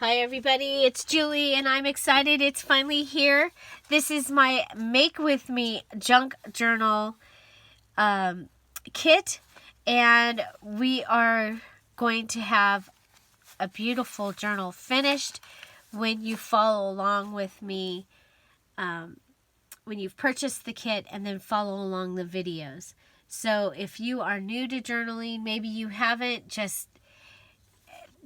Hi everybody, it's Julie and I'm excited it's finally here. This is my Make With Me junk journal kit, and we are going to have a beautiful journal finished when you follow along with me, when you've purchased the kit, and then follow along the videos. So if you are new to journaling, maybe you haven't just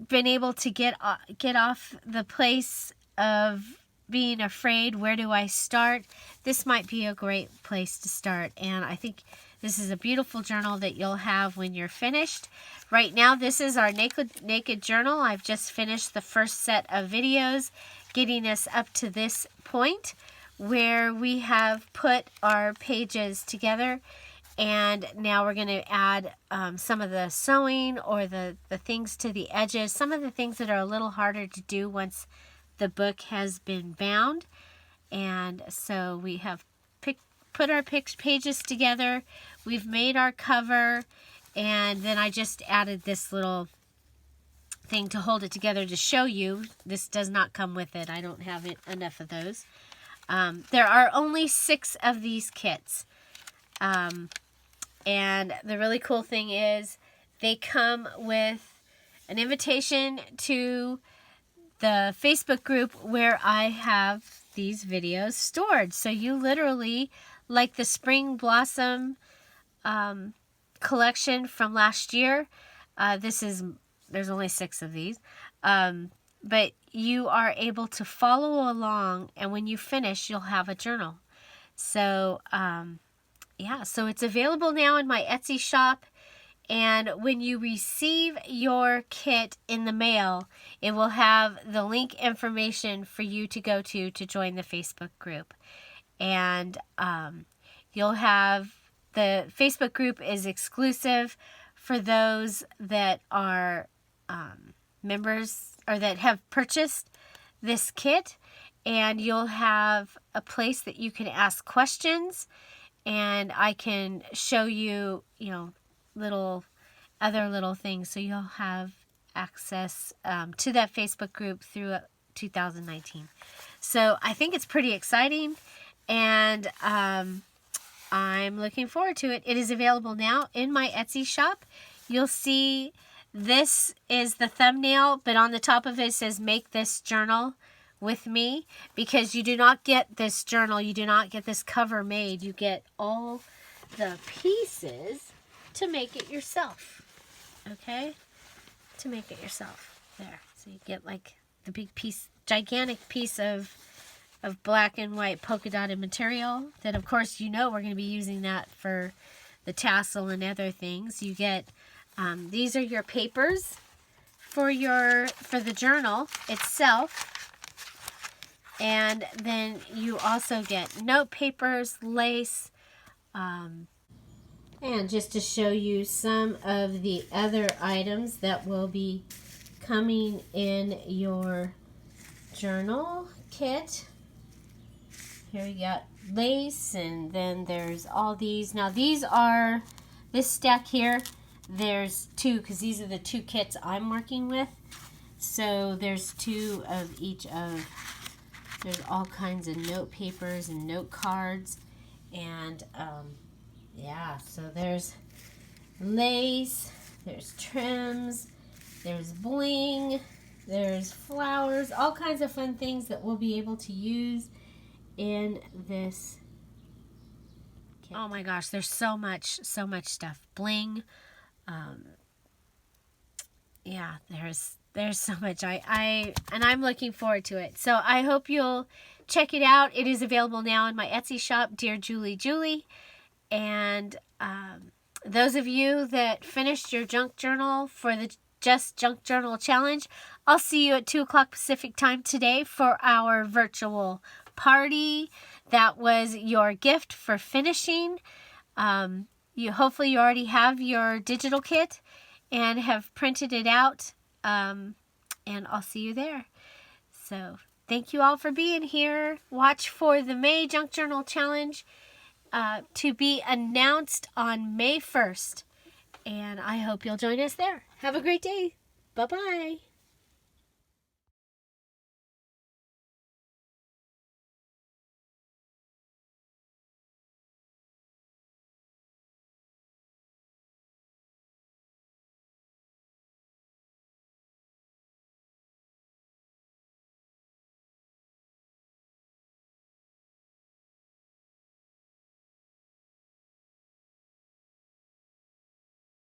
been able to get off the place of being afraid, where do I start? This might be a great place to start, and I think this is a beautiful journal that you'll have when you're finished. Right now, this is our naked journal. I've just finished the first set of videos, getting us up to this point where we have put our pages together. And now we're going to add some of the sewing or the things to the edges, some of the things that are a little harder to do once the book has been bound. And so we have put our pages together, we've made our cover, and then I just added this little thing to hold it together to show you. This does not come with it. I don't have enough of those. There are only 6 of these kits. And the really cool thing is they come with an invitation to the Facebook group where I have these videos stored. So you literally, like the Spring Blossom collection from last year, there's only 6 of these, but you are able to follow along, and when you finish, you'll have a journal. So, yeah, so it's available now in my Etsy shop, and when you receive your kit in the mail, it will have the link information for you to go to join the Facebook group. And you'll have, the Facebook group is exclusive for those that are members or that have purchased this kit, and you'll have a place that you can ask questions. And I can show you, other little things. So you'll have access to that Facebook group through 2019. So I think it's pretty exciting, and I'm looking forward to it. It is available now in my Etsy shop. You'll see this is the thumbnail, but on the top of it says "Make This Journal With Me," because you do not get this journal, you do not get this cover made. You get all the pieces to make it yourself. Okay? To make it yourself. There. So you get like the big piece, gigantic piece of black and white polka dotted material that, of course, we're going to be using that for the tassel and other things. You get these are your papers for the journal itself. And then you also get note papers, lace, and just to show you some of the other items that will be coming in your journal kit. Here we got lace, and then there's all these. Now this stack here, there's 2, because these are the 2 kits I'm working with. So there's 2 of each of. There's all kinds of note papers and note cards, and yeah, so there's lace, there's trims, there's bling, there's flowers, all kinds of fun things that we'll be able to use in this kit. Oh my gosh, there's so much stuff. Bling, yeah, there's so much. I'm looking forward to it. So I hope you'll check it out. It is available now in my Etsy shop, Dear Julie. And those of you that finished your junk journal for the Just Junk Journal Challenge, I'll see you at 2 o'clock Pacific time today for our virtual party. That was your gift for finishing. Hopefully you already have your digital kit and have printed it out. And I'll see you there. So thank you all for being here. Watch for the May Junk Journal Challenge to be announced on May 1st. And I hope you'll join us there. Have a great day. Bye-bye.